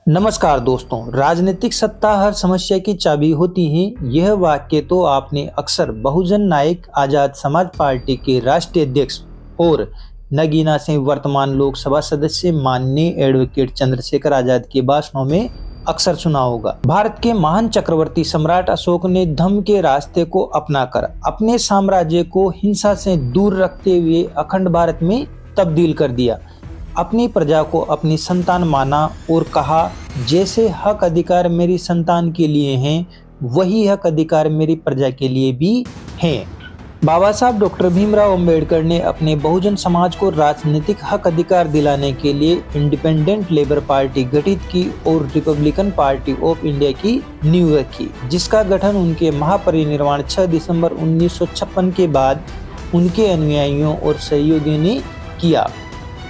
नमस्कार दोस्तों, राजनीतिक सत्ता हर समस्या की चाबी होती है। यह वाक्य तो आपने अक्सर बहुजन नायक आजाद समाज पार्टी के राष्ट्रीय अध्यक्ष और नगीना से वर्तमान लोकसभा सदस्य माननीय एडवोकेट चंद्रशेखर आजाद के भाषणों में अक्सर सुना होगा। भारत के महान चक्रवर्ती सम्राट अशोक ने धम्म के रास्ते को अपनाकर अपने साम्राज्य को हिंसा से दूर रखते हुए अखंड भारत में तब्दील कर दिया। अपनी प्रजा को अपनी संतान माना और कहा, जैसे हक अधिकार मेरी संतान के लिए हैं, वही हक अधिकार मेरी प्रजा के लिए भी हैं। बाबा साहब डॉक्टर भीमराव अंबेडकर ने अपने बहुजन समाज को राजनीतिक हक अधिकार दिलाने के लिए इंडिपेंडेंट लेबर पार्टी गठित की और रिपब्लिकन पार्टी ऑफ इंडिया की नींव रखी, जिसका गठन उनके महापरिनिर्वाण 6 दिसंबर 1956 के बाद उनके अनुयायियों और सहयोगियों ने किया।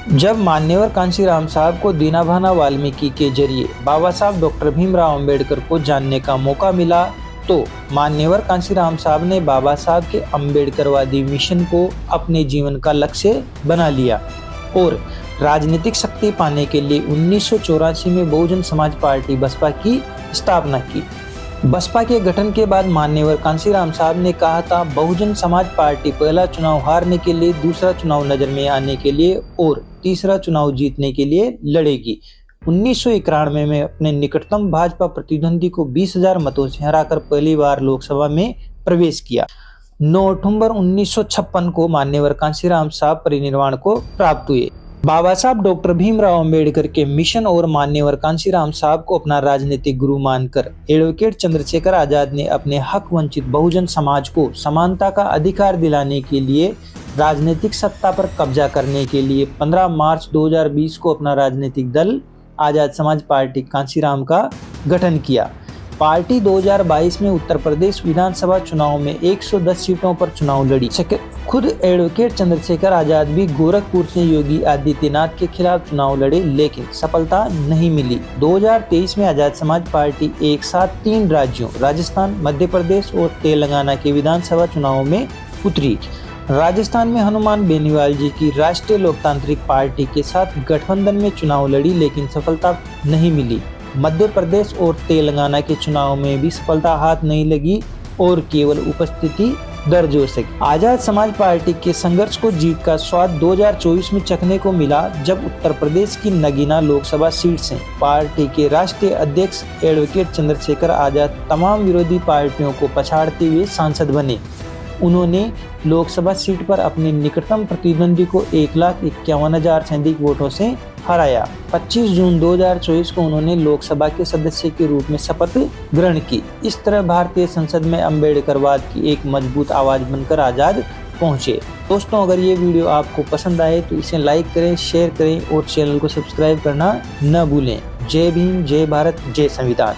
जब मान्यवर कांशीराम साहब को दीना भाना वाल्मीकि के जरिए बाबा साहब डॉक्टर भीमराव अंबेडकर को जानने का मौका मिला, तो मान्यवर कांशीराम साहब ने बाबा साहब के अंबेडकरवादी मिशन को अपने जीवन का लक्ष्य बना लिया और राजनीतिक शक्ति पाने के लिए 1984 में बहुजन समाज पार्टी बसपा की स्थापना की। बसपा के गठन के बाद मान्यवर कांशीराम साहब ने कहा था, बहुजन समाज पार्टी पहला चुनाव हारने के लिए, दूसरा चुनाव नजर में आने के लिए और तीसरा चुनाव जीतने के लिए लड़ेगी। 1991 में अपने निकटतम भाजपा प्रतिद्वंदी को 20,000 मतों से हराकर पहली बार लोकसभा में प्रवेश किया। 9 अक्टूबर 1956 को मान्यवर कांशीराम साहब परिनिर्वाण को प्राप्त हुए। बाबा साहब डॉक्टर भीमराव अंबेडकर के मिशन और मान्यवर कांशीराम साहब को अपना राजनीतिक गुरु मानकर एडवोकेट चंद्रशेखर आजाद ने अपने हक वंचित बहुजन समाज को समानता का अधिकार दिलाने के लिए राजनीतिक सत्ता पर कब्जा करने के लिए 15 मार्च 2020 को अपना राजनीतिक दल आजाद समाज पार्टी कांशीराम का गठन किया। पार्टी 2022 में उत्तर प्रदेश विधानसभा चुनाव में 110 सीटों पर चुनाव लड़ी। खुद एडवोकेट चंद्रशेखर आजाद भी गोरखपुर से योगी आदित्यनाथ के खिलाफ चुनाव लड़े, लेकिन सफलता नहीं मिली। 2023 में आजाद समाज पार्टी एक साथ 3 राज्यों राजस्थान, मध्य प्रदेश और तेलंगाना के विधानसभा चुनावों में उतरी। राजस्थान में हनुमान बेनीवाल जी की राष्ट्रीय लोकतांत्रिक पार्टी के साथ गठबंधन में चुनाव लड़ी, लेकिन सफलता नहीं मिली। मध्य प्रदेश और तेलंगाना के चुनाव में भी सफलता हाथ नहीं लगी और केवल उपस्थिति दर्ज हो सकी। आजाद समाज पार्टी के संघर्ष को जीत का स्वाद 2024 में चखने को मिला, जब उत्तर प्रदेश की नगीना लोकसभा सीट से पार्टी के राष्ट्रीय अध्यक्ष एडवोकेट चंद्रशेखर आजाद तमाम विरोधी पार्टियों को पछाड़ते हुए सांसद बने। उन्होंने लोकसभा सीट पर अपने निकटतम प्रतिद्वंदी को 1,51,000 से अधिक वोटों से हराया। 25 जून 2024 को उन्होंने लोकसभा के सदस्य के रूप में शपथ ग्रहण की। इस तरह भारतीय संसद में अम्बेडकरवाद की एक मजबूत आवाज बनकर आजाद पहुंचे। दोस्तों, अगर ये वीडियो आपको पसंद आए तो इसे लाइक करें, शेयर करें और चैनल को सब्सक्राइब करना न भूलें। जय भीम, जय भारत, जय संविधान।